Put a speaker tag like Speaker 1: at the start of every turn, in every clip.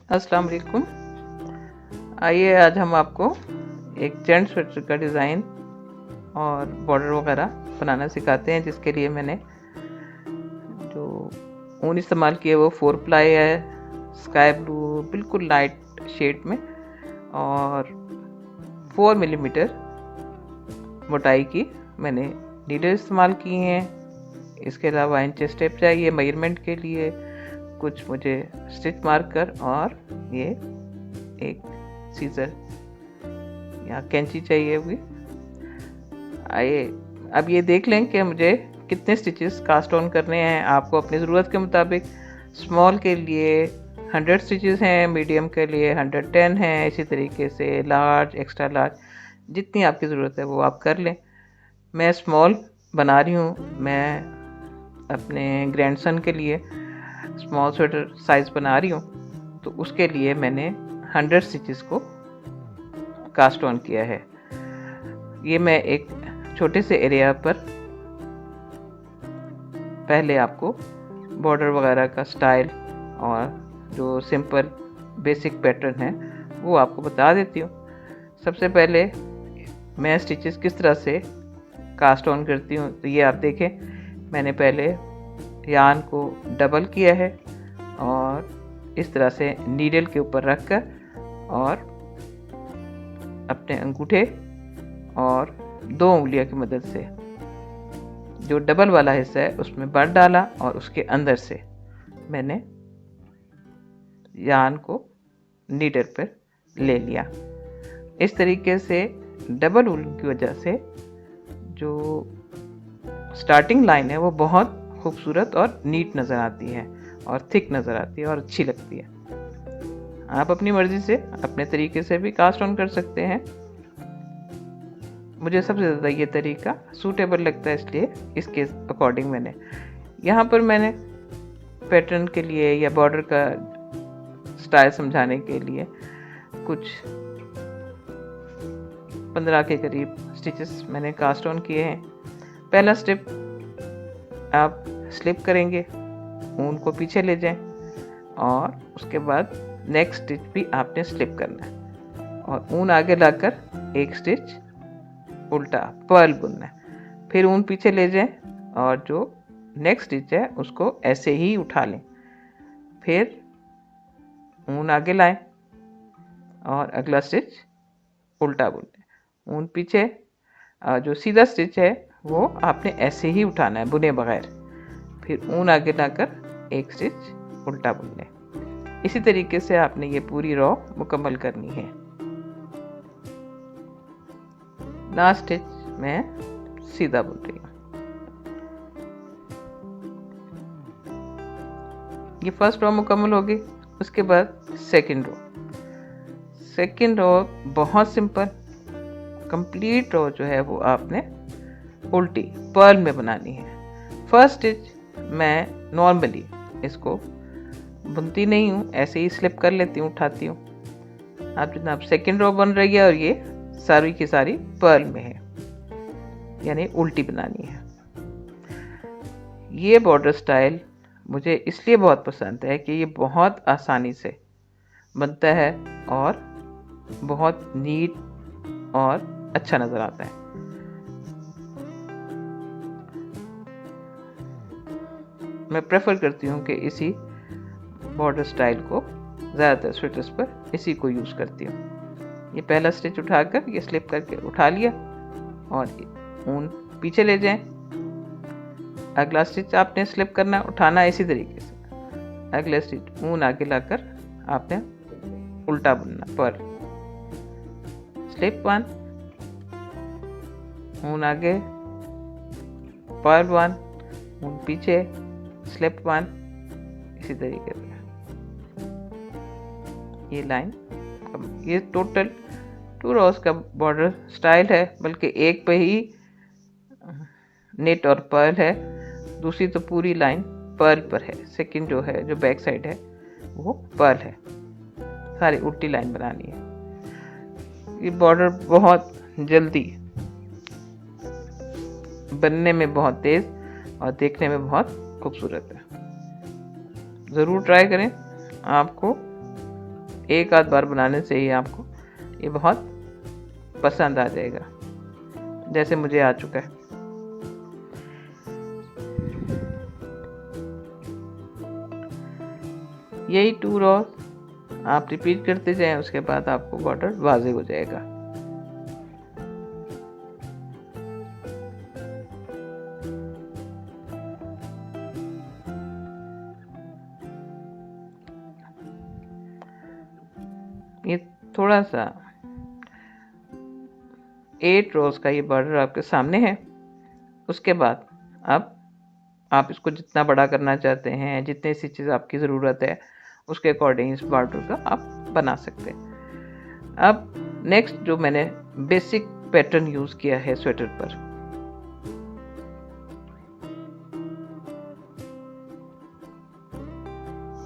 Speaker 1: अस्सलाम वालेकुम। आइए आज हम आपको एक जेंट्स स्वेटर का डिज़ाइन और बॉर्डर वगैरह बनाना सिखाते हैं, जिसके लिए मैंने जो ऊन इस्तेमाल की है वो 4 प्लाई है, स्काई ब्लू बिल्कुल लाइट शेड में, और 4 मिलीमीटर मोटाई की मैंने नीडल इस्तेमाल की हैं। इसके अलावा इंचेस टेप चाहिए मेजरमेंट के लिए, कुछ मुझे स्टिच मार्कर और ये एक सीजर या कैंची चाहिए हुई। आइए अब ये देख लें कि मुझे कितने स्टिचेस कास्ट ऑन करने हैं। आपको अपनी ज़रूरत के मुताबिक, स्मॉल के लिए 100 स्टिचेस हैं, मीडियम के लिए 110 हैं, इसी तरीके से लार्ज, एक्स्ट्रा लार्ज, जितनी आपकी ज़रूरत है वो आप कर लें। मैं स्मॉल बना रही हूँ, मैं अपने ग्रैंडसन के लिए स्मॉल स्वेटर साइज़ बना रही हूँ, तो उसके लिए मैंने 100 स्टिचेस को कास्ट ऑन किया है। ये मैं एक छोटे से एरिया पर पहले आपको बॉर्डर वगैरह का स्टाइल और जो सिंपल बेसिक पैटर्न है वो आपको बता देती हूँ। सबसे पहले मैं स्टिचेस किस तरह से कास्ट ऑन करती हूँ, तो ये आप देखें, मैंने पहले यान को डबल किया है और इस तरह से नीडल के ऊपर रखकर और अपने अंगूठे और 2 उंगलियों की मदद से जो डबल वाला हिस्सा है उसमें भर डाला और उसके अंदर से मैंने यान को नीडल पर ले लिया। इस तरीके से डबल उल की वजह से जो स्टार्टिंग लाइन है वो बहुत खूबसूरत और नीट नज़र आती है और थिक नज़र आती है और अच्छी लगती है। आप अपनी मर्ज़ी से अपने तरीके से भी कास्ट ऑन कर सकते हैं। मुझे सबसे ज़्यादा ये तरीका सूटेबल लगता है, इसलिए इसके अकॉर्डिंग मैंने यहाँ पर मैंने पैटर्न के लिए या बॉर्डर का स्टाइल समझाने के लिए कुछ 15 के करीब स्टिचेस मैंने कास्ट ऑन किए हैं। पहला स्टेप, आप स्लिप करेंगे, ऊन को पीछे ले जाएं और उसके बाद नेक्स्ट स्टिच भी आपने स्लिप करना है और ऊन आगे लाकर एक स्टिच उल्टा पर्ल बुनना है। फिर ऊन पीछे ले जाएं और जो नेक्स्ट स्टिच है उसको ऐसे ही उठा लें। फिर ऊन आगे लाएं और अगला स्टिच उल्टा बुनें। ऊन पीछे, जो सीधा स्टिच है वो आपने ऐसे ही उठाना है बुने बगैर। फिर ऊन आगे लाकर एक स्टिच उल्टा बुन लें। इसी तरीके से आपने ये पूरी रॉ मुकम्मल करनी है। लास्ट स्टिच मैं सीधा बुन रही हूँ। ये फर्स्ट रो मुकम्मल हो गई। उसके बाद सेकंड रो। सेकंड रो बहुत सिंपल, कंप्लीट रो जो है वो आपने उल्टी पर्ल में बनानी है। फर्स्ट स्टिच मैं नॉर्मली इसको बुनती नहीं हूँ, ऐसे ही स्लिप कर लेती हूँ, उठाती हूँ। आप जनाब सेकंड रो बन रही है और ये सारी की सारी पर्ल में है, यानी उल्टी बनानी है। ये बॉर्डर स्टाइल मुझे इसलिए बहुत पसंद है कि ये बहुत आसानी से बनता है और बहुत नीट और अच्छा नज़र आता है। मैं प्रेफर करती हूँ कि इसी बॉर्डर स्टाइल को ज़्यादातर स्वेटर्स पर इसी को यूज़ करती हूँ। ये पहला स्टिच उठाकर ये स्लिप करके उठा लिया और ऊन पीछे ले जाएं। अगला स्टिच आपने स्लिप करना, उठाना इसी तरीके से। अगला स्टिच ऊन आगे लाकर आपने उल्टा बुनना, पर स्लिप 1, ऊन आगे, पर्ल 1, ऊन पीछे, स्लिप 1, इसी तरीके से ये लाइन। ये टोटल 2 रोज का बॉर्डर स्टाइल है, बल्कि एक पे ही नेट और पर्ल है, दूसरी तो पूरी लाइन पर्ल पर है। सेकंड जो है, जो बैक साइड है वो पर्ल है। सारी उल्टी लाइन बनानी है। ये बॉर्डर बहुत जल्दी बनने में बहुत तेज और देखने में बहुत खूबसूरत है। ज़रूर ट्राई करें, आपको एक आध बार बनाने से ही आपको ये बहुत पसंद आ जाएगा, जैसे मुझे आ चुका है। यही 2 रॉज आप रिपीट करते जाएं, उसके बाद आपको बॉर्डर वाज़ेह हो जाएगा। ये थोड़ा सा 8 रोज का ये बॉर्डर आपके सामने है। उसके बाद अब आप इसको जितना बड़ा करना चाहते हैं, जितने स्टिचेस आपकी ज़रूरत है, उसके अकॉर्डिंग इस बॉर्डर का आप बना सकते हैं। अब नेक्स्ट जो मैंने बेसिक पैटर्न यूज़ किया है स्वेटर पर,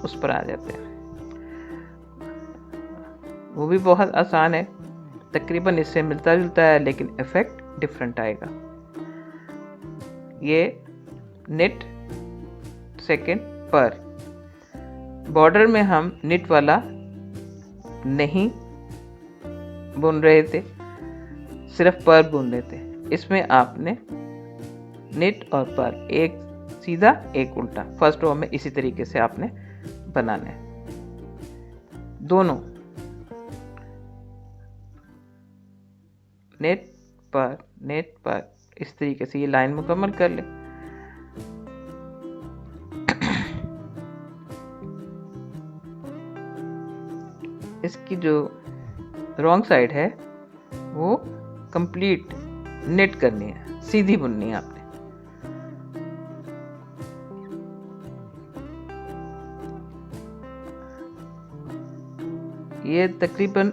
Speaker 1: उस पर आ जाते हैं। वो भी बहुत आसान है, तकरीबन इससे मिलता जुलता है, लेकिन इफेक्ट डिफरेंट आएगा। ये निट सेकेंड पर बॉर्डर में हम निट वाला नहीं बुन रहे थे, सिर्फ पर बुन रहे थे। इसमें आपने निट और पर, एक सीधा एक उल्टा, फर्स्ट रो में इसी तरीके से आपने बनाना है। दोनों नेट पर इस तरीके से ये लाइन मुकम्मल कर ले। इसकी जो रॉन्ग साइड है वो कंप्लीट नेट करनी है, सीधी बुननी है आपने। ये तकरीबन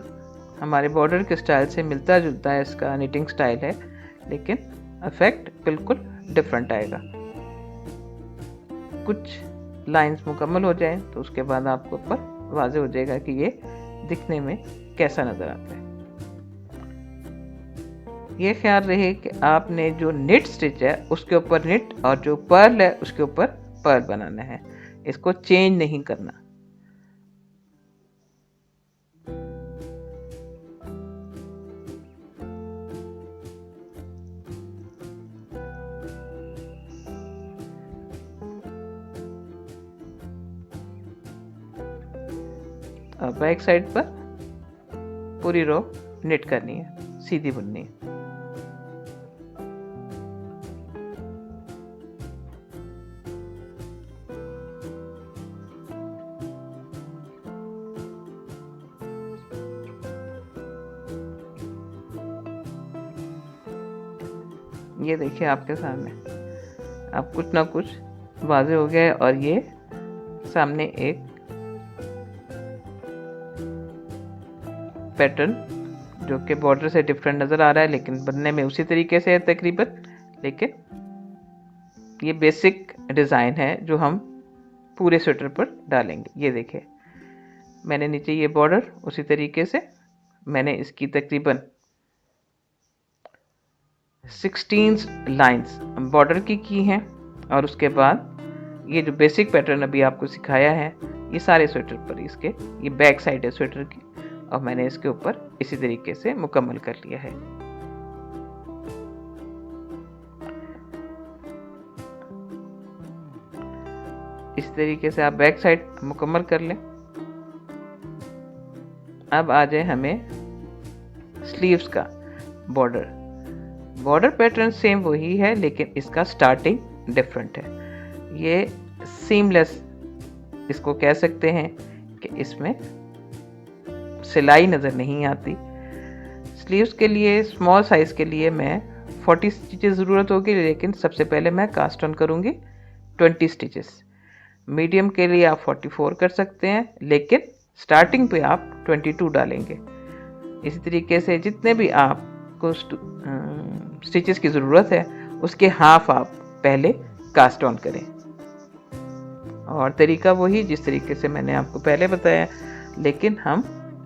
Speaker 1: हमारे बॉर्डर के स्टाइल से मिलता जुलता है, इसका निटिंग स्टाइल है, लेकिन इफेक्ट बिल्कुल डिफरेंट आएगा। कुछ लाइंस मुकम्मल हो जाएं तो उसके बाद आपको ऊपर वाज़ेह हो जाएगा कि ये दिखने में कैसा नज़र आता है। ये ख्याल रहे कि आपने जो निट स्टिच है उसके ऊपर निट और जो पर्ल है उसके ऊपर पर्ल बनाना है, इसको चेंज नहीं करना। बैक साइड पर पूरी रो निट करनी है, सीधी बुननी है। ये देखिए आपके सामने अब कुछ ना कुछ वाज़ेह हो गया है, और ये सामने एक पैटर्न जो कि बॉर्डर से डिफरेंट नज़र आ रहा है, लेकिन बनने में उसी तरीके से है तकरीबन। लेकिन ये बेसिक डिज़ाइन है जो हम पूरे स्वेटर पर डालेंगे। ये देखिए मैंने नीचे ये बॉर्डर उसी तरीके से मैंने इसकी तकरीबन 16 लाइंस बॉर्डर की हैं, और उसके बाद ये जो बेसिक पैटर्न अभी आपको सिखाया है ये सारे स्वेटर पर, इसके ये बैक साइड है स्वेटर की, और मैंने इसके ऊपर इसी तरीके से मुकम्मल कर लिया है। इस तरीके से आप बैक साइड मुकम्मल कर लें। अब आ जाए हमें स्लीव्स का बॉर्डर पैटर्न सेम वही है, लेकिन इसका स्टार्टिंग डिफरेंट है। ये सीमलेस इसको कह सकते हैं कि इसमें सिलाई नज़र नहीं आती। स्लीव्स के लिए स्मॉल साइज़ के लिए मैं 40 स्टिचेस ज़रूरत होगी, लेकिन सबसे पहले मैं कास्ट ऑन करूँगी 20 स्टिचेस। मीडियम के लिए आप 44 कर सकते हैं, लेकिन स्टार्टिंग पे आप 22 डालेंगे। इसी तरीके से जितने भी आपको स्टिचेस की ज़रूरत है उसके हाफ आप पहले कास्ट ऑन करें, और तरीका वही जिस तरीके से मैंने आपको पहले बताया, लेकिन हम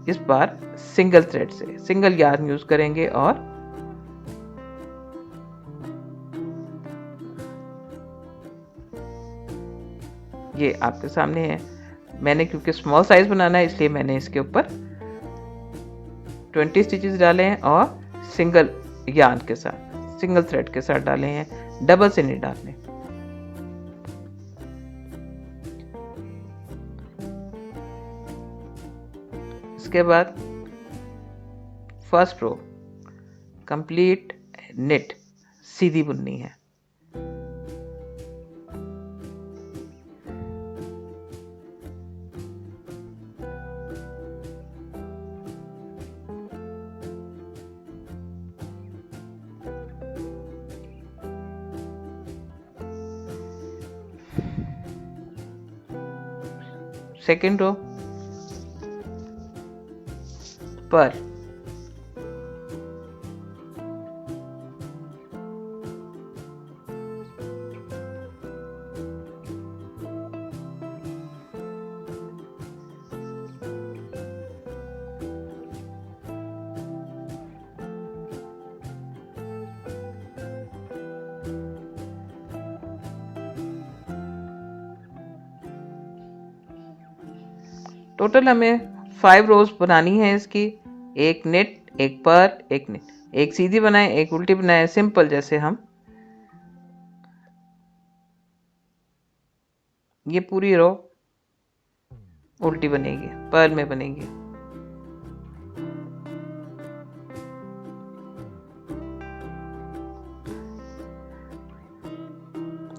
Speaker 1: इस बार सिंगल थ्रेड से सिंगल यार्न यूज करेंगे। और ये आपके सामने है मैंने क्योंकि स्मॉल साइज बनाना है इसलिए मैंने इसके ऊपर 20 स्टिचेस डाले हैं और सिंगल यार्न के साथ, सिंगल थ्रेड के साथ डाले हैं, डबल से नहीं डालने। इसके बाद फर्स्ट रो कंप्लीट नेट सीधी बुननी है। सेकेंड रो पर टोटल हमें 5 रोज बनानी है इसकी। एक नेट, एक पर, एक नेट, एक सीधी बनाए, एक उल्टी बनाए, सिंपल जैसे हम ये पूरी रो उल्टी बनेगी, पर में बनेगी।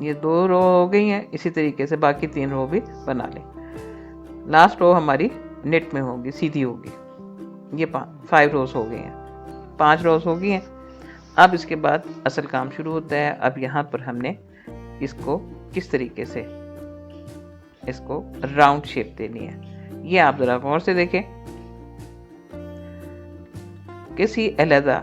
Speaker 1: ये 2 रो हो गई हैं। इसी तरीके से बाकी 3 रो भी बना लें। लास्ट रो हमारी नेट में होगी, सीधी होगी। ये 5 रोज हो गए हैं, 5 रोज हो गई हैं। अब इसके बाद असल काम शुरू होता है। अब यहाँ पर हमने इसको किस तरीके से इसको राउंड शेप देनी है, ये आप जरा गौर से देखें। किसी अलहदा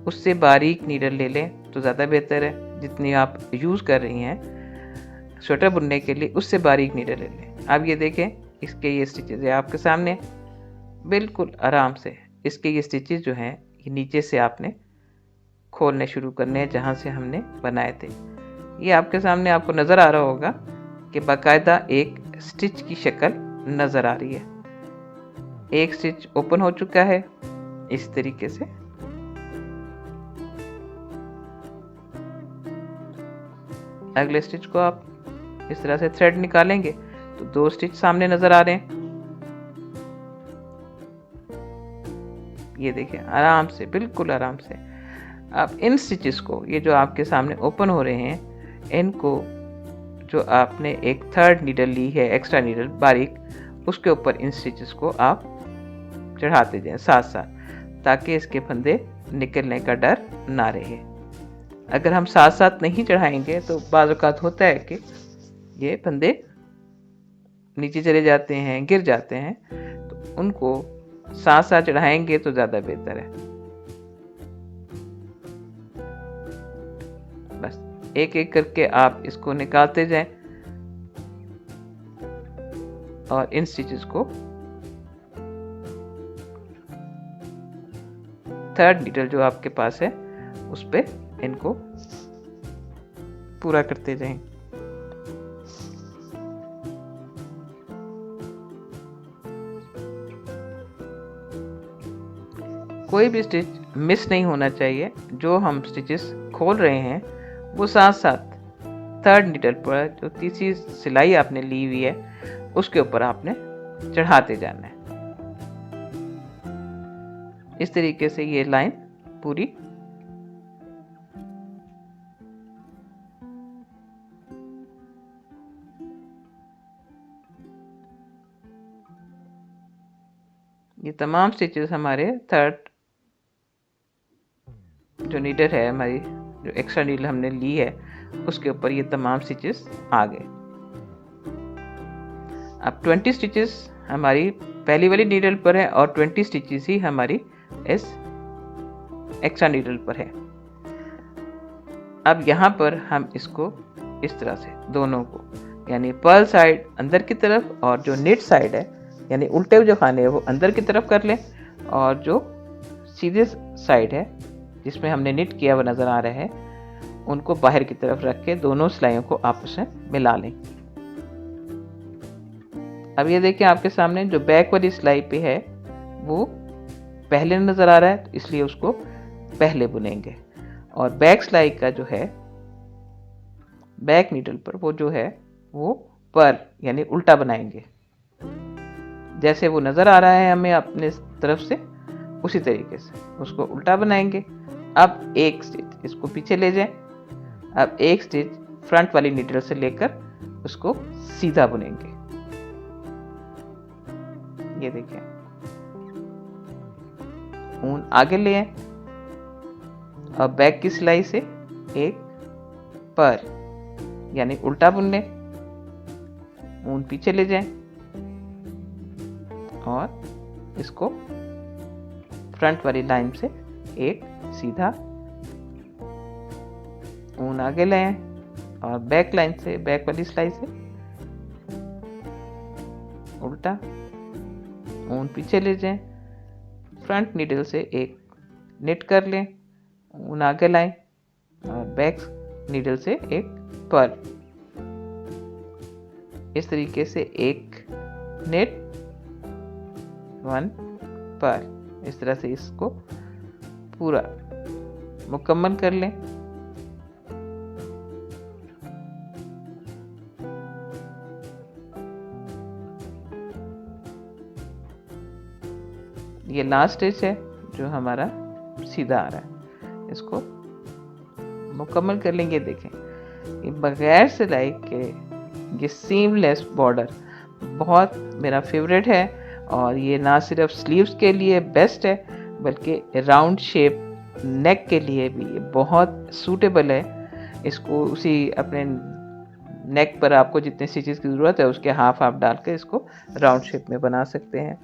Speaker 1: उससे बारीक नीडल ले लें तो ज़्यादा बेहतर है। जितनी आप यूज़ कर रही हैं स्वेटर बुनने के लिए उससे बारीक नीडल ले लें। अब ये देखें, इसके ये स्टिचेस है आपके सामने, बिल्कुल आराम से इसके ये स्टिचेस जो हैं ये नीचे से आपने खोलने शुरू करने हैं जहाँ से हमने बनाए थे। ये आपके सामने आपको नज़र आ रहा होगा कि बाकायदा एक स्टिच की शक्ल नज़र आ रही है। एक स्टिच ओपन हो चुका है इस तरीके से। अगले स्टिच को आप इस तरह से थ्रेड निकालेंगे तो 2 स्टिच सामने नजर आ रहे हैं। ये देखिए आराम से, बिल्कुल आराम से आप इन स्टिचेस को, ये जो आपके सामने ओपन हो रहे हैं, इनको जो आपने एक थर्ड नीडल ली है, एक्स्ट्रा नीडल बारीक, उसके ऊपर इन स्टिचेस को आप चढ़ाते जाएं साथ साथ, ताकि इसके फंदे निकलने का डर ना रहे। अगर हम साथ साथ नहीं चढ़ाएंगे तो बाज़ औक़ात होता है कि ये फंदे नीचे चले जाते हैं, गिर जाते हैं। तो उनको साथ साथ चढ़ाएंगे तो ज़्यादा बेहतर है। बस एक एक करके आप इसको निकालते जाएं और इन स्टिचेस को थर्ड नीडल जो आपके पास है उस पे इनको पूरा करते जाएं। कोई भी स्टिच मिस नहीं होना चाहिए। जो हम स्टिचेस खोल रहे हैं वो साथ साथ थर्ड नीडल पर जो तीसरी सिलाई आपने ली हुई है उसके ऊपर आपने चढ़ाते जाना है। इस तरीके से ये लाइन पूरी ये तमाम स्टिचेस हमारे थर्ड जो नीडल है, हमारी जो एक्स्ट्रा नीडल हमने ली है उसके ऊपर ये तमाम स्टिचेस आ गए। अब 20 स्टिचेस हमारी पहली वाली नीडल पर है और 20 स्टिचेस ही हमारी इस एक्स्ट्रा नीडल पर है। अब यहाँ पर हम इसको इस तरह से दोनों को, यानी पर्ल साइड अंदर की तरफ और जो निट साइड है यानी उल्टे जो खाने हैं वो अंदर की तरफ कर लें, और जो सीधे साइड है जिसमें हमने निट किया हुआ नज़र आ रहा है उनको बाहर की तरफ रख के दोनों सिलाइयों को आपस में मिला लें। अब ये देखिए आपके सामने जो बैक वाली सिलाई पे है वो पहले नज़र आ रहा है, तो इसलिए उसको पहले बुनेंगे। और बैक सिलाई का जो है बैक नीडल पर वो जो है वो पर यानी उल्टा बनाएंगे। जैसे वो नज़र आ रहा है हमें अपने तरफ से, उसी तरीके से उसको उल्टा बनाएंगे। अब एक स्टिच इसको पीछे ले जाएं। अब एक स्टिच फ्रंट वाली नीडल से लेकर उसको सीधा बुनेंगे। ये देखिए, ऊन आगे ले आए। अब बैक की सिलाई से एक पर यानी उल्टा बुन लें, ऊन पीछे ले जाएं और इसको फ्रंट वाली लाइन से एक सीधा, ऊन आगे ले आए और बैक लाइन से बैक वाली सिलाई से उल्टा, ऊन पीछे ले जाएं, फ्रंट नीडल से एक निट कर लें, ऊन आगे लाएं और बैक नीडल से एक पर। इस तरीके से एक नेट, वन पर, इस तरह से इसको पूरा मुकम्मल कर लें। ये लास्ट स्टिच है जो हमारा सीधा आ रहा है, इसको मुकम्मल कर लेंगे। देखें, ये बगैर सिलाई के ये सीमलेस बॉर्डर बहुत मेरा फेवरेट है और ये ना सिर्फ स्लीव्स के लिए बेस्ट है बल्कि राउंड शेप नेक के लिए भी ये बहुत सूटेबल है। इसको उसी अपने नेक पर आपको जितने स्टिचेस की ज़रूरत है उसके हाफ डालकर इसको राउंड शेप में बना सकते हैं।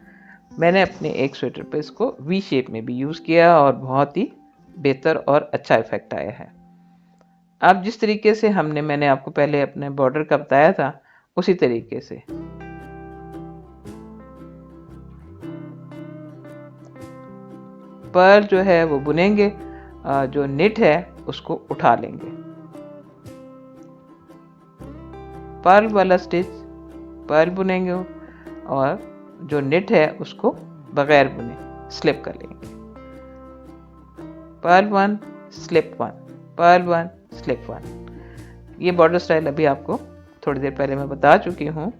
Speaker 1: मैंने अपने एक स्वेटर पे इसको वी शेप में भी यूज़ किया और बहुत ही बेहतर और अच्छा इफेक्ट आया है। अब जिस तरीके से मैंने आपको पहले अपने बॉर्डर का बताया था उसी तरीके से पर जो है वो बुनेंगे, जो निट है उसको उठा लेंगे। पर्ल वाला स्टिच पर्ल बुनेंगे और जो निट है उसको बगैर बुने स्लिप कर लेंगे। Perl one slip one, Perl one slip one. ये बॉर्डर स्टाइल अभी आपको थोड़ी देर पहले मैं बता चुकी हूँ।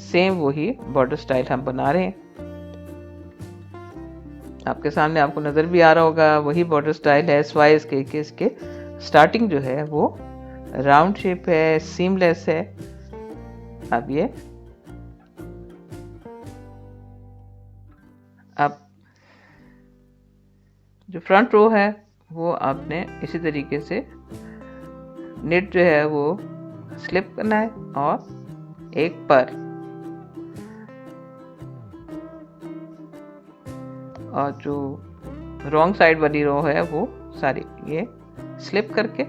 Speaker 1: सेम वही बॉर्डर स्टाइल हम बना रहे हैं। आपके सामने आपको नज़र भी आ रहा होगा वही बॉर्डर स्टाइल है, स्वाई इसके स्टार्टिंग जो है वो राउंड शेप है, सीमलेस है। अब ये अब जो फ्रंट रो है वो आपने इसी तरीके से निट जो है वो स्लिप करना है और एक पर, और जो रॉन्ग साइड वाली रो है वो सारी ये स्लिप करके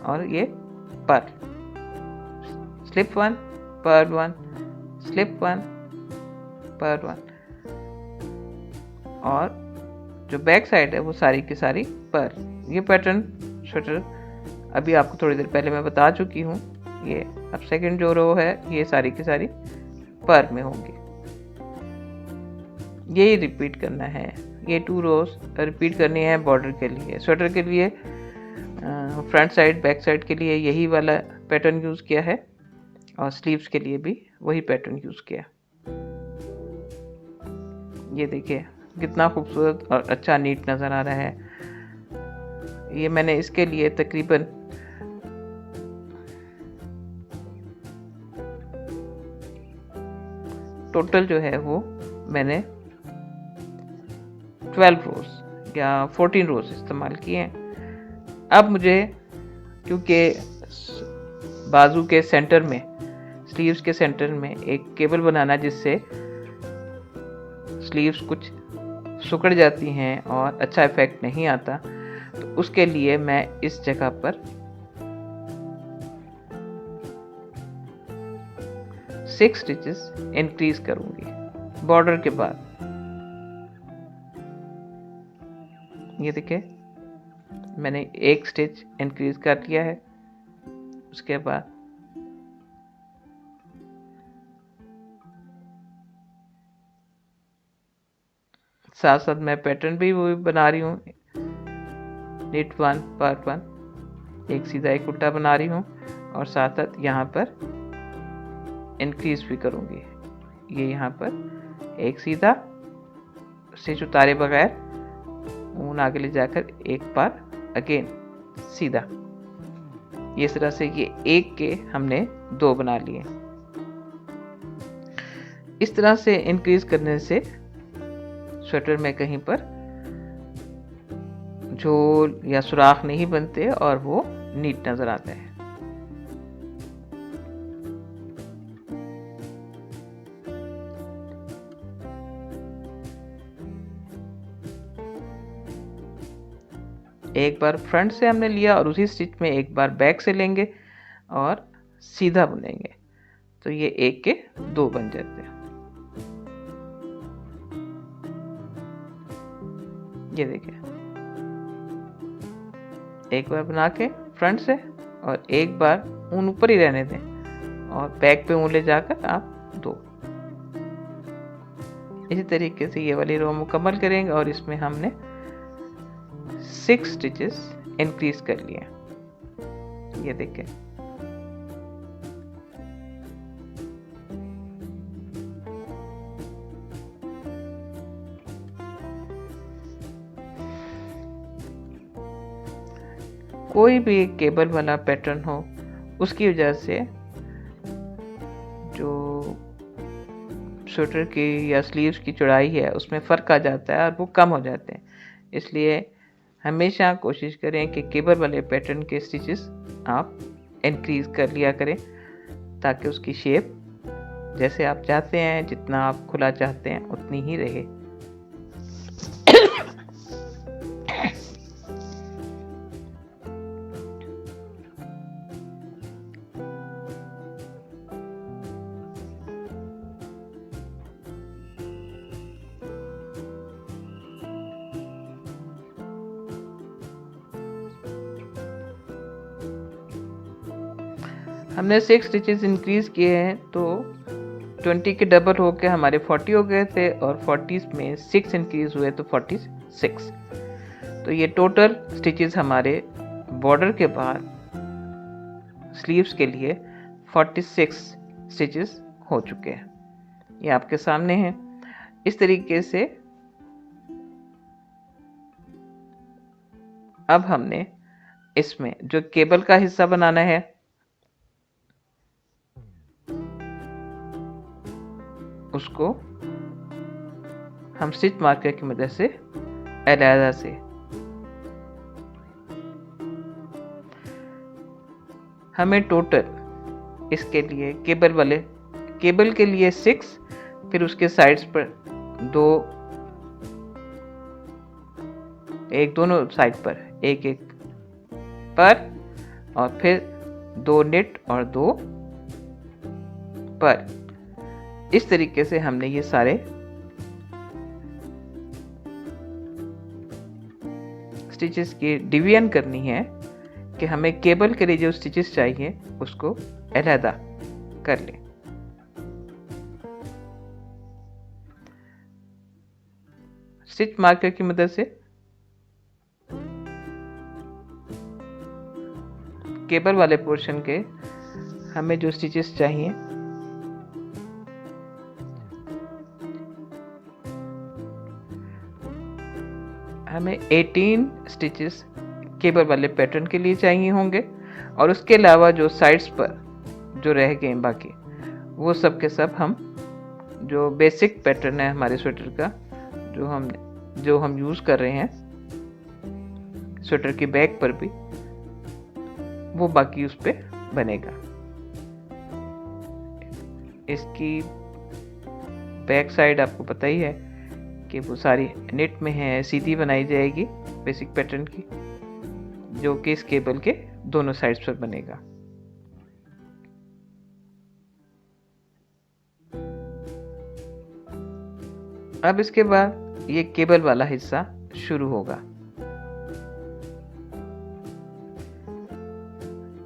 Speaker 1: और ये पर, स्लिप वन पर वन, स्लिप वन पर वन, और जो बैक साइड है वो सारी की सारी पर। ये पैटर्न स्वेटर अभी आपको थोड़ी देर पहले मैं बता चुकी हूँ। ये अब सेकंड जो रो है ये सारी की सारी पर में होंगी। यही रिपीट करना है, ये 2 रोज रिपीट करनी है बॉर्डर के लिए। स्वेटर के लिए फ्रंट साइड बैक साइड के लिए यही वाला पैटर्न यूज़ किया है और स्लीव्स के लिए भी वही पैटर्न यूज़ किया। ये देखिए कितना खूबसूरत और अच्छा नीट नज़र आ रहा है। ये मैंने इसके लिए तकरीबन टोटल जो है वो मैंने 12 रोज या 14 रोज इस्तेमाल किए हैं। अब मुझे क्योंकि बाजू के सेंटर में, स्लीव्स के सेंटर में एक केबल बनाना जिससे स्लीव्स कुछ सिकुड़ जाती हैं और अच्छा इफेक्ट नहीं आता, तो उसके लिए मैं इस जगह पर 6 स्टिचेस इंक्रीज करूंगी बॉर्डर के बाद। ये देखिए मैंने एक स्टिच इंक्रीज कर लिया है। उसके बाद साथ साथ मैं पैटर्न भी वो बना रही हूँ, नीट 1 पार्ट 1, एक सीधा एक उल्टा बना रही हूँ और साथ साथ यहाँ पर इंक्रीज भी करूँगी। ये यहाँ पर एक सीधा स्टिच उतारे बगैर ऊन आगे ले जाकर एक बार अगेन सीधा, इस तरह से ये एक के हमने 2 बना लिए। इस तरह से इंक्रीज करने से स्वेटर में कहीं पर झोल या सुराख नहीं बनते और वो नीट नजर आता है। एक बार फ्रंट से हमने लिया और उसी स्टिच में एक बार बैक से लेंगे और सीधा बुनेंगे, तो ये एक के 2 बन जाते हैं। ये देखिए, एक बार बना के फ्रंट से और एक बार ऊन ऊपर ही रहने दें और बैक पे ऊन ले जाकर आप 2। इसी तरीके से ये वाली रो मुकम्मल करेंगे और इसमें हमने 6 स्टिचेस इंक्रीज कर लिए। ये देखें, कोई भी केबल वाला पैटर्न हो उसकी वजह से जो स्वेटर की या स्लीव्स की चौड़ाई है उसमें फ़र्क आ जाता है और वो कम हो जाते हैं। इसलिए हमेशा कोशिश करें कि केबल वाले पैटर्न के स्टिचेस आप इंक्रीज कर लिया करें ताकि उसकी शेप जैसे आप चाहते हैं, जितना आप खुला चाहते हैं उतनी ही रहे। हमने 6 स्टिचेस इंक्रीज किए हैं तो 20 के डबल हो के हमारे 40 हो गए थे और 40 में 6 इंक्रीज हुए तो 46। तो ये टोटल स्टिचेस हमारे बॉर्डर के बाद स्लीव्स के लिए 46 स्टिचेस हो चुके हैं। ये आपके सामने हैं। इस तरीके से अब हमने इसमें जो केबल का हिस्सा बनाना है उसको हम स्टिच मार्कर की मदद से अलग से हमें टोटल इसके लिए केबल के लिए 6, फिर उसके साइड्स पर 2, एक दोनों साइड पर एक पर और फिर 2 नेट और 2 पर। इस तरीके से हमने ये सारे स्टिचेस की डिवीजन करनी है कि हमें केबल के लिए जो स्टिचेस चाहिए उसको अलहदा कर लें। स्टिच मार्कर की मदद से केबल वाले पोर्शन के हमें जो स्टिचेस चाहिए हमें 18 स्टिचेस केबल वाले पैटर्न के लिए चाहिए होंगे और उसके अलावा जो साइड्स पर जो रह गए बाकी वो सब के सब हम जो बेसिक पैटर्न है हमारे स्वेटर का जो हम यूज़ कर रहे हैं स्वेटर की बैक पर भी, वो बाकी उस पे बनेगा। इसकी बैक साइड आपको पता ही है कि वो सारी नेट में है, सीधी बनाई जाएगी बेसिक पैटर्न की, जो कि इस केबल के दोनों साइड्स पर बनेगा। अब इसके बाद ये केबल वाला हिस्सा शुरू होगा।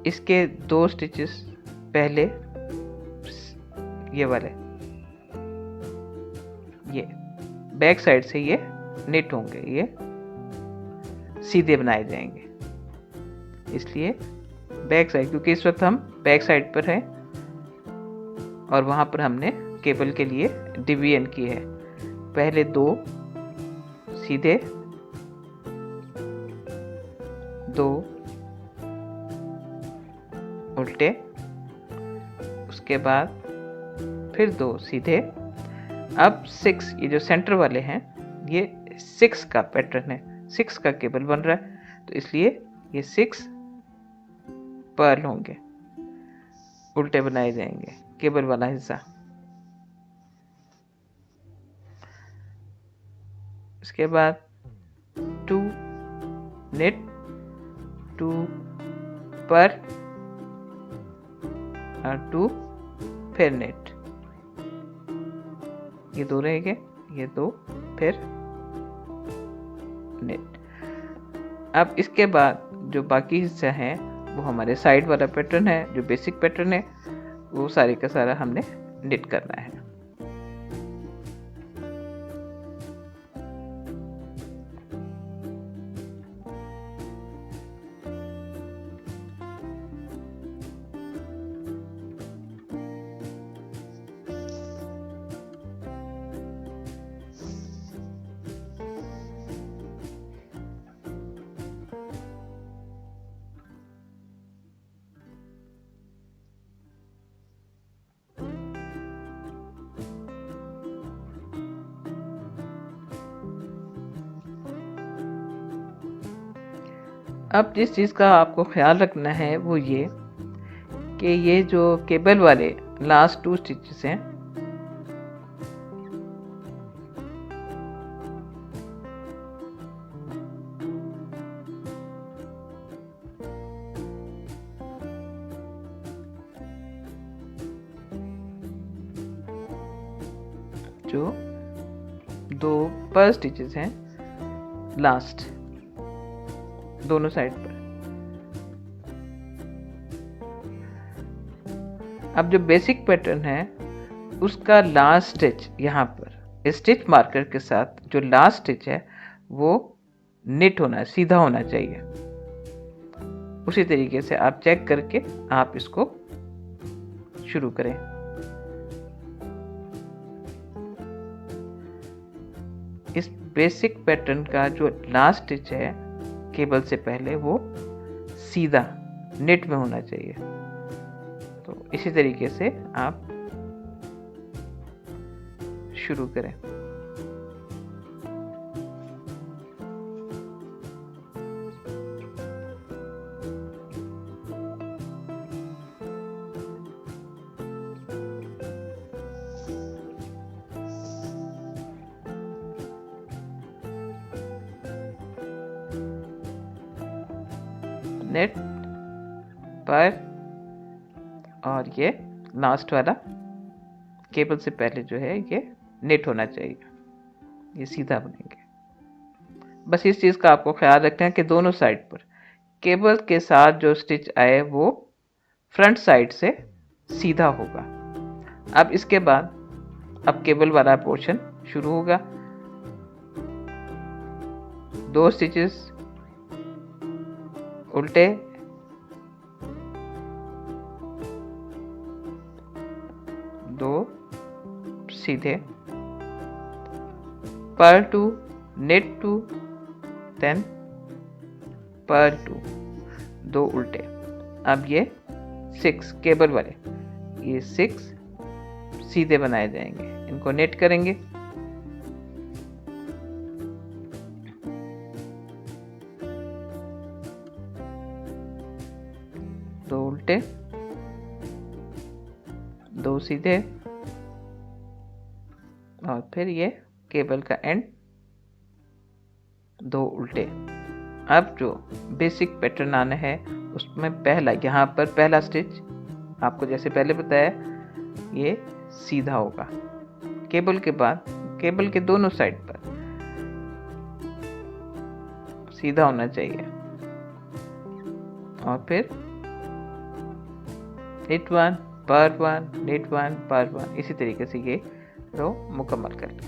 Speaker 1: इसके 2 स्टिचेस पहले ये वाले ये बैक साइड से ये नेट होंगे, ये सीधे बनाए जाएंगे। इसलिए बैक साइड, क्योंकि इस वक्त हम बैक साइड पर हैं और वहां पर हमने केबल के लिए डिवीजन की है। पहले 2 सीधे, 2 उल्टे, उसके बाद फिर 2 सीधे। अब 6, ये जो सेंटर वाले हैं ये 6 का पैटर्न है, 6 का केबल बन रहा है, तो इसलिए ये 6 पर्ल होंगे, उल्टे बनाए जाएंगे केबल वाला हिस्सा। इसके बाद 2 नेट, 2 पर्ल और 2 फिर नेट, ये 2 रहेंगे, ये 2 फिर नेट। अब इसके बाद जो बाकी हिस्सा है वो हमारे साइड वाला पैटर्न है, जो बेसिक पैटर्न है, वो सारे का सारा हमने निट करना है। अब जिस चीज़ का आपको ख्याल रखना है वो ये कि ये जो केबल वाले लास्ट 2 स्टिचेस हैं, जो 2 पर स्टिचेस हैं लास्ट दोनों साइड पर। अब जो बेसिक पैटर्न है उसका लास्ट स्टिच यहाँ पर स्टिच मार्कर के साथ जो लास्ट स्टिच है वो निट होना, सीधा होना चाहिए। उसी तरीके से आप चेक करके आप इसको शुरू करें। इस बेसिक पैटर्न का जो लास्ट स्टिच है केबल से पहले वो सीधा नेट में होना चाहिए। तो इसी तरीके से आप शुरू करें। नेट पर और ये लास्ट वाला केबल से पहले जो है ये नेट होना चाहिए, ये सीधा बनेंगे। बस इस चीज़ का आपको ख्याल रखना है कि दोनों साइड पर केबल के साथ जो स्टिच आए वो फ्रंट साइड से सीधा होगा। अब इसके बाद अब केबल वाला पोर्शन शुरू होगा। 2 स्टिचेस उल्टे, 2 सीधे, पर्ल 2 नेट 2 देन पर्ल 2, 2 उल्टे। अब ये 6 केबल वाले, ये 6 सीधे बनाए जाएंगे, इनको नेट करेंगे। दो उल्टे, 2 सीधे और फिर ये केबल का एंड, 2 उल्टे। अब जो बेसिक पैटर्न आना है उसमें पहला, यहाँ पर पहला स्टिच आपको जैसे पहले बताया ये सीधा होगा। केबल के बाद केबल के दोनों साइड पर सीधा होना चाहिए और फिर नेट 1 पर्ल 1 नेट 1 पर्ल 1, इसी तरीके से ये रो मुकम्मल कर लें।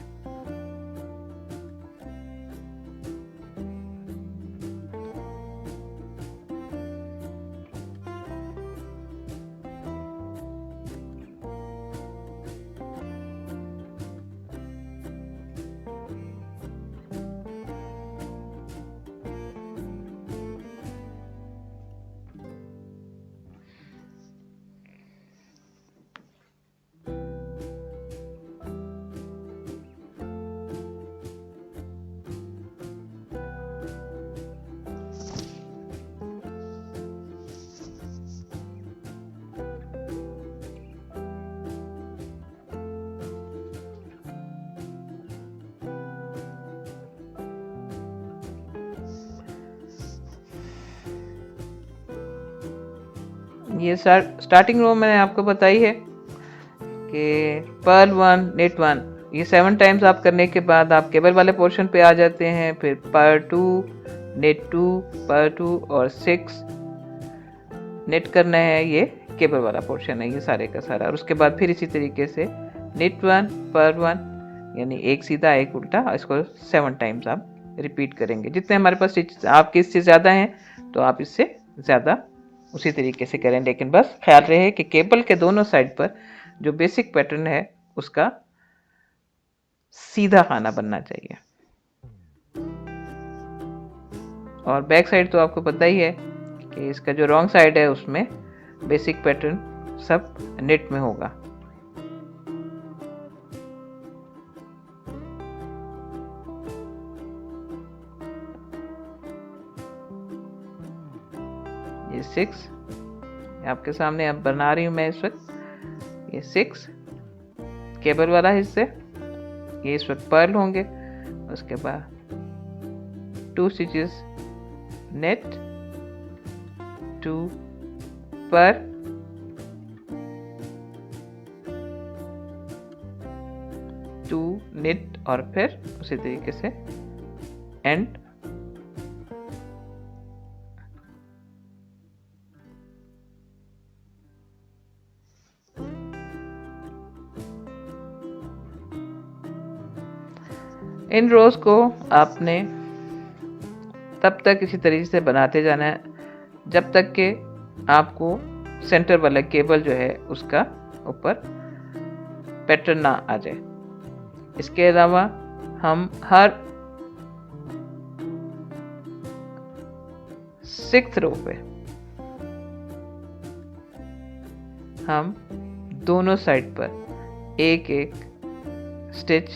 Speaker 1: ये स्टार्टिंग रो मैंने आपको बताई है कि पर्ल 1 नेट 1, ये 7 टाइम्स आप करने के बाद आप केबल वाले पोर्शन पे आ जाते हैं। फिर पर्ल 2 नेट 2 पर्ल 2 और 6 नेट करना है, ये केबल वाला पोर्शन है ये सारे का सारा। और उसके बाद फिर इसी तरीके से नेट 1 पर्ल 1, यानी एक सीधा एक उल्टा, इसको 7 टाइम्स आप रिपीट करेंगे। जितने हमारे पास स्टिच आपके इससे ज़्यादा हैं तो आप इससे ज़्यादा उसी तरीके से करें, लेकिन बस ख्याल रहे कि केबल के दोनों साइड पर जो बेसिक पैटर्न है उसका सीधा खाना बनना चाहिए। और बैक साइड तो आपको पता ही है कि इसका जो रॉन्ग साइड है उसमें बेसिक पैटर्न सब नेट में होगा। ये 6 आपके सामने अब बना रही हूं मैं इस वक्त। ये 6 केबल वाला हिस्से, ये इस वक्त पर्ल होंगे। उसके बाद 2 स्टिचेस नेट 2 पर 2 नेट और फिर उसी तरीके से एंड। इन रोज को आपने तब तक इसी तरीके से बनाते जाना है जब तक कि आपको सेंटर वाला केबल जो है उसका ऊपर पैटर्न ना आ जाए। इसके अलावा हम हर 6th रो पे हम दोनों साइड पर एक एक स्टिच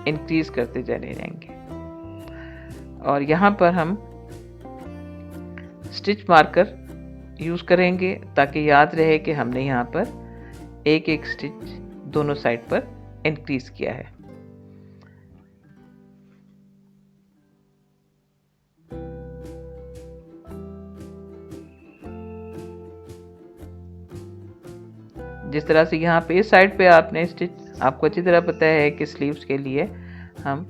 Speaker 1: इंक्रीज करते चले जाएंगे। और यहाँ पर हम स्टिच मार्कर यूज करेंगे ताकि याद रहे कि हमने यहाँ पर एक एक स्टिच दोनों साइड पर इंक्रीज किया है। जिस तरह से यहाँ पे इस साइड पे आपने स्टिच, आपको अच्छी तरह पता है कि स्लीव्स के लिए हम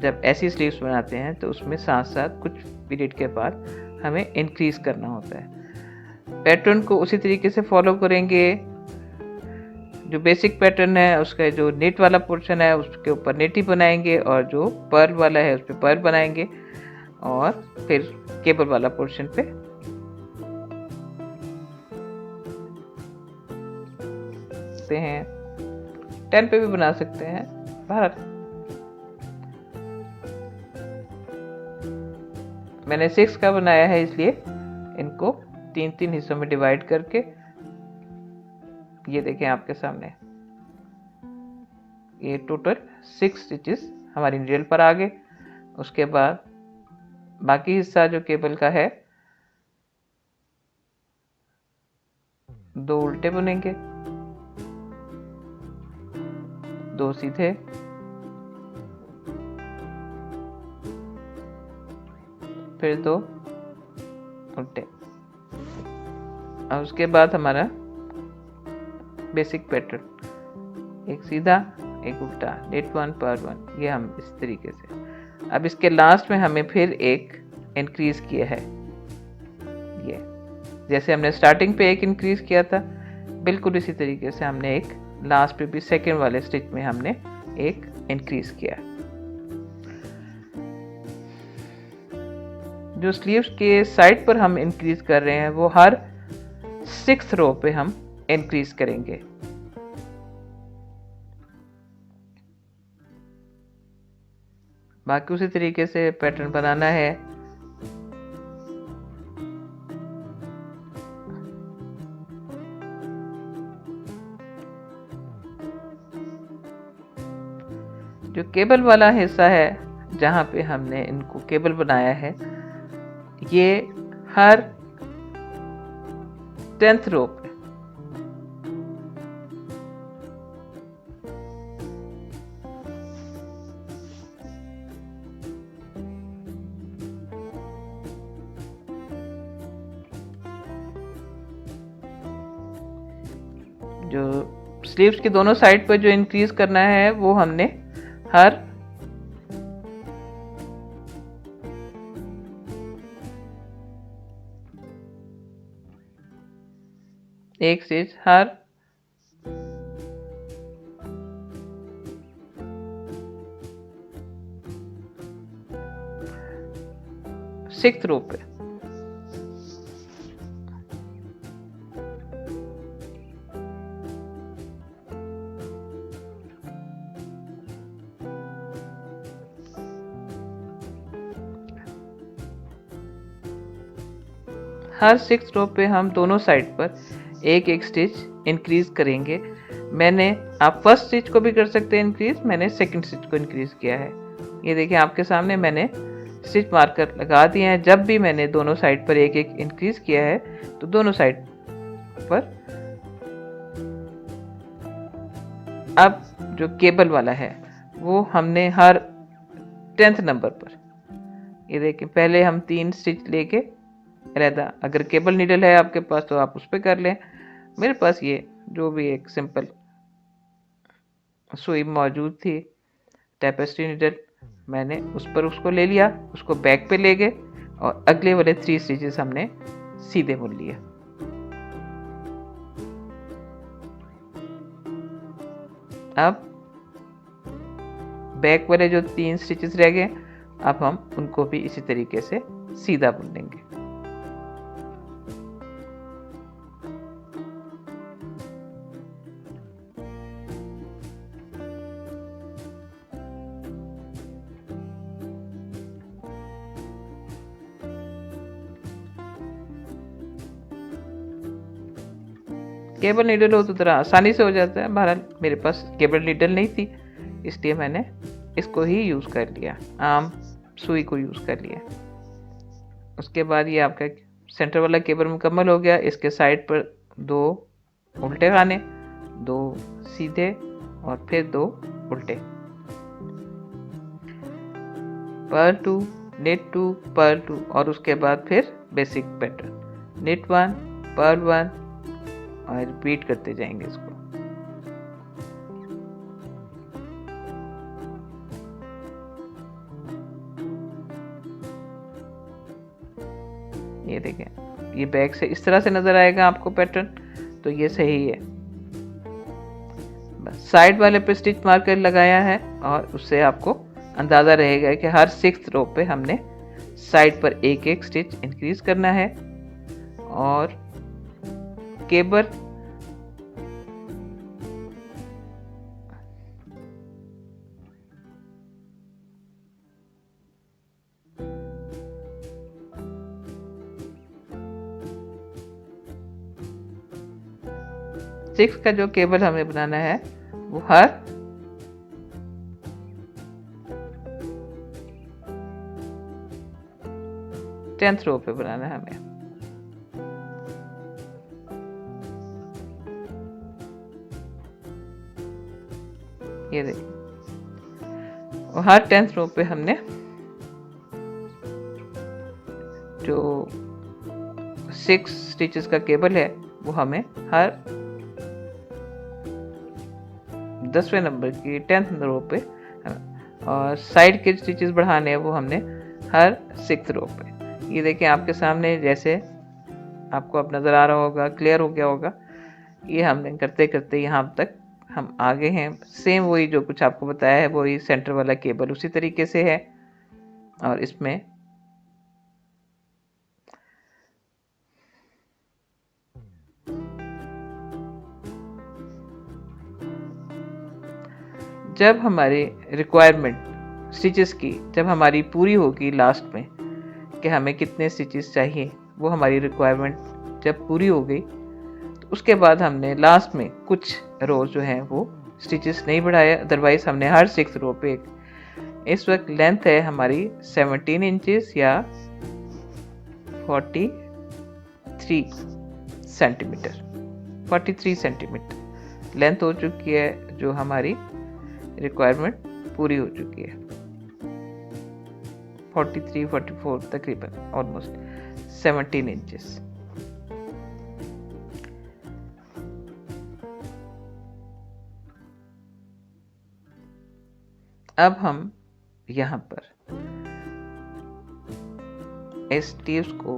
Speaker 1: जब ऐसी स्लीव्स बनाते हैं तो उसमें साथ साथ कुछ पीरियड के बाद हमें इंक्रीज करना होता है। पैटर्न को उसी तरीके से फॉलो करेंगे। जो बेसिक पैटर्न है उसका जो नेट वाला पोर्शन है उसके ऊपर नेट ही बनाएंगे, और जो पर्ल वाला है उस पर पर्ल बनाएंगे, और फिर केबल वाला पोर्शन पे हैं 10 पे भी बना सकते हैं। भारत मैंने 6 का बनाया है, इसलिए इनको 3-3 हिस्सों में डिवाइड करके ये देखें आपके सामने ये टोटल 6 स्टिचेस हमारी नीडल पर आ गए। उसके बाद बाकी हिस्सा जो केबल का है 2 उल्टे बनेंगे, 2 सीधे, फिर 2 उल्टे। और उसके बाद हमारा बेसिक पैटर्न एक सीधा एक उल्टा, नेट 1 पर्ल 1, ये हम इस तरीके से। अब इसके लास्ट में हमें फिर एक इंक्रीज किया है, ये जैसे हमने स्टार्टिंग पे एक इंक्रीज किया था बिल्कुल इसी तरीके से हमने एक लास्ट पे भी सेकेंड वाले स्टिच में हमने एक इंक्रीज किया। जो स्लीव्स के साइड पर हम इंक्रीज कर रहे हैं वो हर 6th रो पे हम इंक्रीज करेंगे। बाकी उसी तरीके से पैटर्न बनाना है। जो केबल वाला हिस्सा है जहाँ पे हमने इनको केबल बनाया है ये हर 10th रो पे जो स्लीव्स की दोनों साइड पर जो इंक्रीज करना है वो हमने हर एक स्टिच हर 6th रो पे हर 6th रो पे हम दोनों साइड पर एक एक स्टिच इंक्रीज करेंगे। मैंने आप फर्स्ट स्टिच को भी कर सकते हैं इंक्रीज, मैंने सेकंड स्टिच को इंक्रीज किया है। ये देखिए आपके सामने मैंने स्टिच मार्कर लगा दिए हैं। जब भी मैंने दोनों साइड पर एक एक इंक्रीज किया है तो दोनों साइड पर अब जो केबल वाला है वो हमने हर 10th नंबर पर, ये देखिए पहले हम 3 स्टिच लेके रहता, अगर केबल नीडल है आपके पास तो आप उस पर कर लें। मेरे पास ये जो भी एक सिंपल सुई मौजूद थी टैपेस्ट्री नीडल, मैंने उस पर उसको ले लिया, उसको बैक पे ले गए और अगले वाले 3 स्टिचेस हमने सीधे बुन लिया। अब बैक वाले जो 3 स्टिचेस रह गए अब हम उनको भी इसी तरीके से सीधा बुन लेंगे। केबल नीडल हो तो थोड़ा आसानी से हो जाता है, बहरहाल मेरे पास केबल नीडल नहीं थी इसलिए मैंने इसको ही यूज़ कर लिया, आम सुई को यूज़ कर लिया। उसके बाद ये आपका सेंटर वाला केबल मुकम्मल हो गया। इसके साइड पर 2 उल्टे खाने, 2 सीधे और फिर 2 उल्टे, पर्ल 2 नेट 2 पर्ल 2 और उसके बाद फिर बेसिक पैटर्न नेट 1 पर्ल 1 और रिपीट करते जाएंगे इसको। ये देखें ये बैक से इस तरह से नजर आएगा आपको पैटर्न, तो ये सही है। बस साइड वाले पे स्टिच मार्कर लगाया है और उससे आपको अंदाजा रहेगा कि हर 6th रो पे हमने साइड पर एक एक स्टिच इंक्रीज करना है और केबल सिक्स का जो केबल हमें बनाना है वो हर 10th रो पे बनाना है हमें। ये देखिए और हर 10th रो पे हमने जो 6 स्टिचेस का केबल है वो हमें हर 10वें नंबर की 10th रो पे, और साइड के स्टिचेस बढ़ाने हैं वो हमने हर 6th रो पे। ये देखिए आपके सामने जैसे आपको अब नज़र आ रहा होगा, क्लियर हो गया होगा। ये हमने करते करते यहाँ तक हम आगे हैं। सेम वही जो कुछ आपको बताया है वही सेंटर वाला केबल उसी तरीके से है और इसमें जब हमारी रिक्वायरमेंट स्टिचेस की जब हमारी पूरी होगी लास्ट में कि हमें कितने स्टिचेस चाहिए, वो हमारी रिक्वायरमेंट जब पूरी हो गई तो उसके बाद हमने लास्ट में कुछ रोज जो हैं वो स्टिचेस नहीं बढ़ाए, अदरवाइज हमने हर 6th रो पे इस वक्त लेंथ है हमारी 17 इंचेस या 43 सेंटीमीटर 43 सेंटीमीटर लेंथ हो चुकी है, जो हमारी रिक्वायरमेंट पूरी हो चुकी है। 43-44 तकरीबन ऑलमोस्ट 17 इंचेस। अब हम यहाँ पर इस स्लीव्स को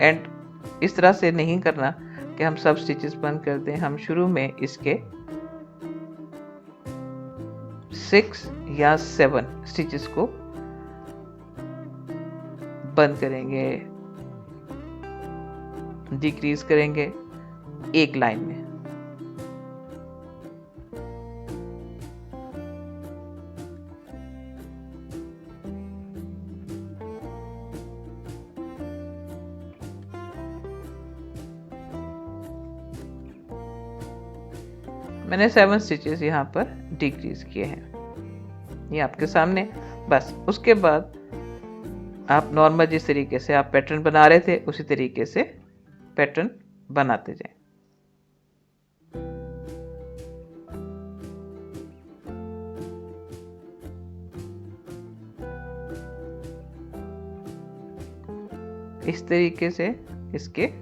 Speaker 1: एंड इस तरह से नहीं करना कि हम सब स्टिचेस बंद कर दें। हम शुरू में इसके 6 या 7 स्टिचेस को बंद करेंगे, डिक्रीज करेंगे एक लाइन में। मैंने 7 स्टिचेस यहाँ पर डिक्रीज किए हैं, ये आपके सामने। बस उसके बाद आप नॉर्मल जिस तरीके से आप पैटर्न बना रहे थे उसी तरीके से पैटर्न बनाते जाएं। इस तरीके से इसके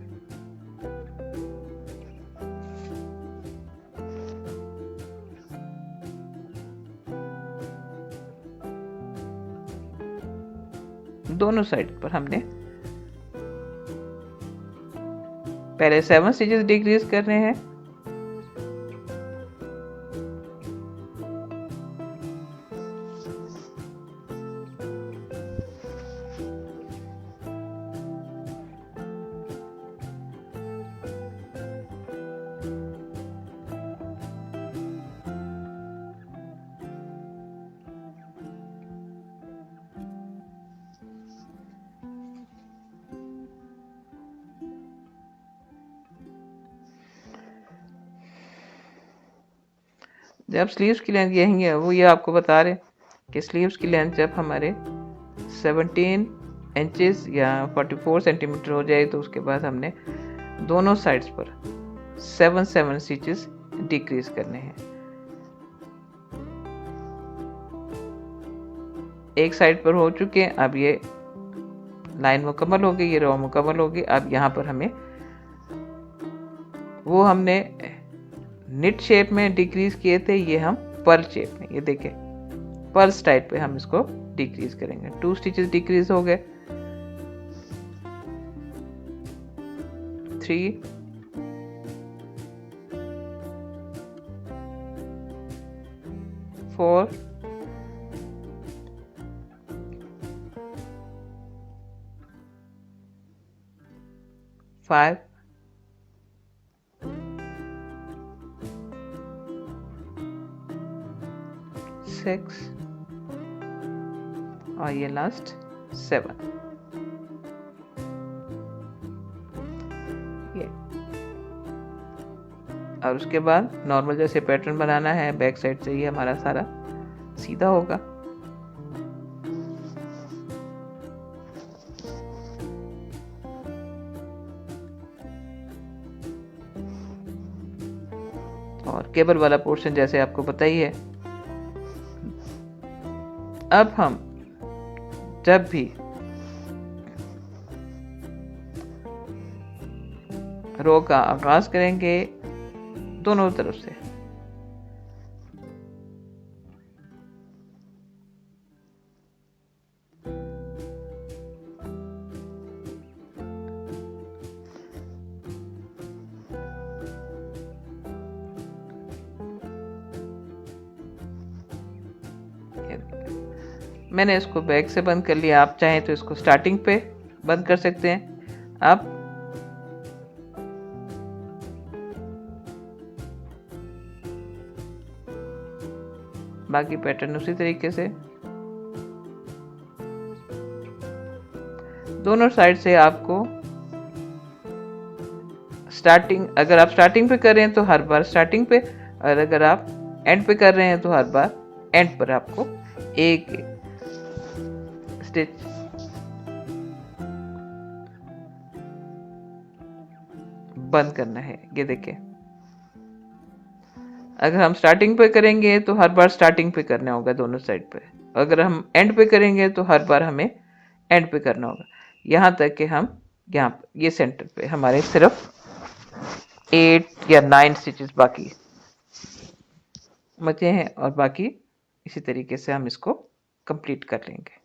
Speaker 1: दोनों साइड पर हमने पहले 7 स्टिचेस डिक्रीज कर रहे हैं, जब स्लीव्स की लेंथ यही है, वो ये आपको बता रहे कि स्लीव्स की लेंथ जब हमारे 17 इंचेस या 44 सेंटीमीटर हो जाए तो उसके बाद हमने दोनों साइड्स पर 7 स्टिचेस डिक्रीज करने हैं। एक साइड पर हो चुके हैं, अब ये लाइन मुकम्मल हो गई, ये रो मुकम्मल हो गई। अब यहाँ पर हमें वो हमने निट शेप में डिक्रीज किए थे, ये हम पर्ल शेप में, ये देखें पर्ल्स टाइप पे हम इसको डिक्रीज करेंगे। 2 स्टिचेस डिक्रीज हो गए, 3 4 5 6 और ये लास्ट 7। ये और उसके बाद नॉर्मल जैसे पैटर्न बनाना है, बैक साइड से ये हमारा सारा सीधा होगा। और केबल वाला पोर्शन जैसे आपको पता ही है। अब हम जब भी रो का आगाज करेंगे दोनों तरफ से, मैंने इसको बैक से बंद कर लिया। आप चाहें तो इसको स्टार्टिंग पे बंद कर सकते हैं। आप बाकी पैटर्न उसी तरीके से दोनों साइड से आपको स्टार्टिंग, अगर आप स्टार्टिंग पे कर रहे हैं तो हर बार स्टार्टिंग पे, और अगर आप एंड पे कर रहे हैं तो हर बार एंड पर आपको एक स्टिच बंद करना है। ये देखें, अगर हम स्टार्टिंग पे करेंगे तो हर बार स्टार्टिंग पे करना होगा दोनों साइड पे, अगर हम एंड पे करेंगे तो हर बार हमें एंड पे करना होगा। यहाँ तक कि हम यहाँ ये सेंटर पे हमारे सिर्फ 8 या 9 स्टिचेस बाकी बचे हैं और बाकी इसी तरीके से हम इसको कंप्लीट कर लेंगे।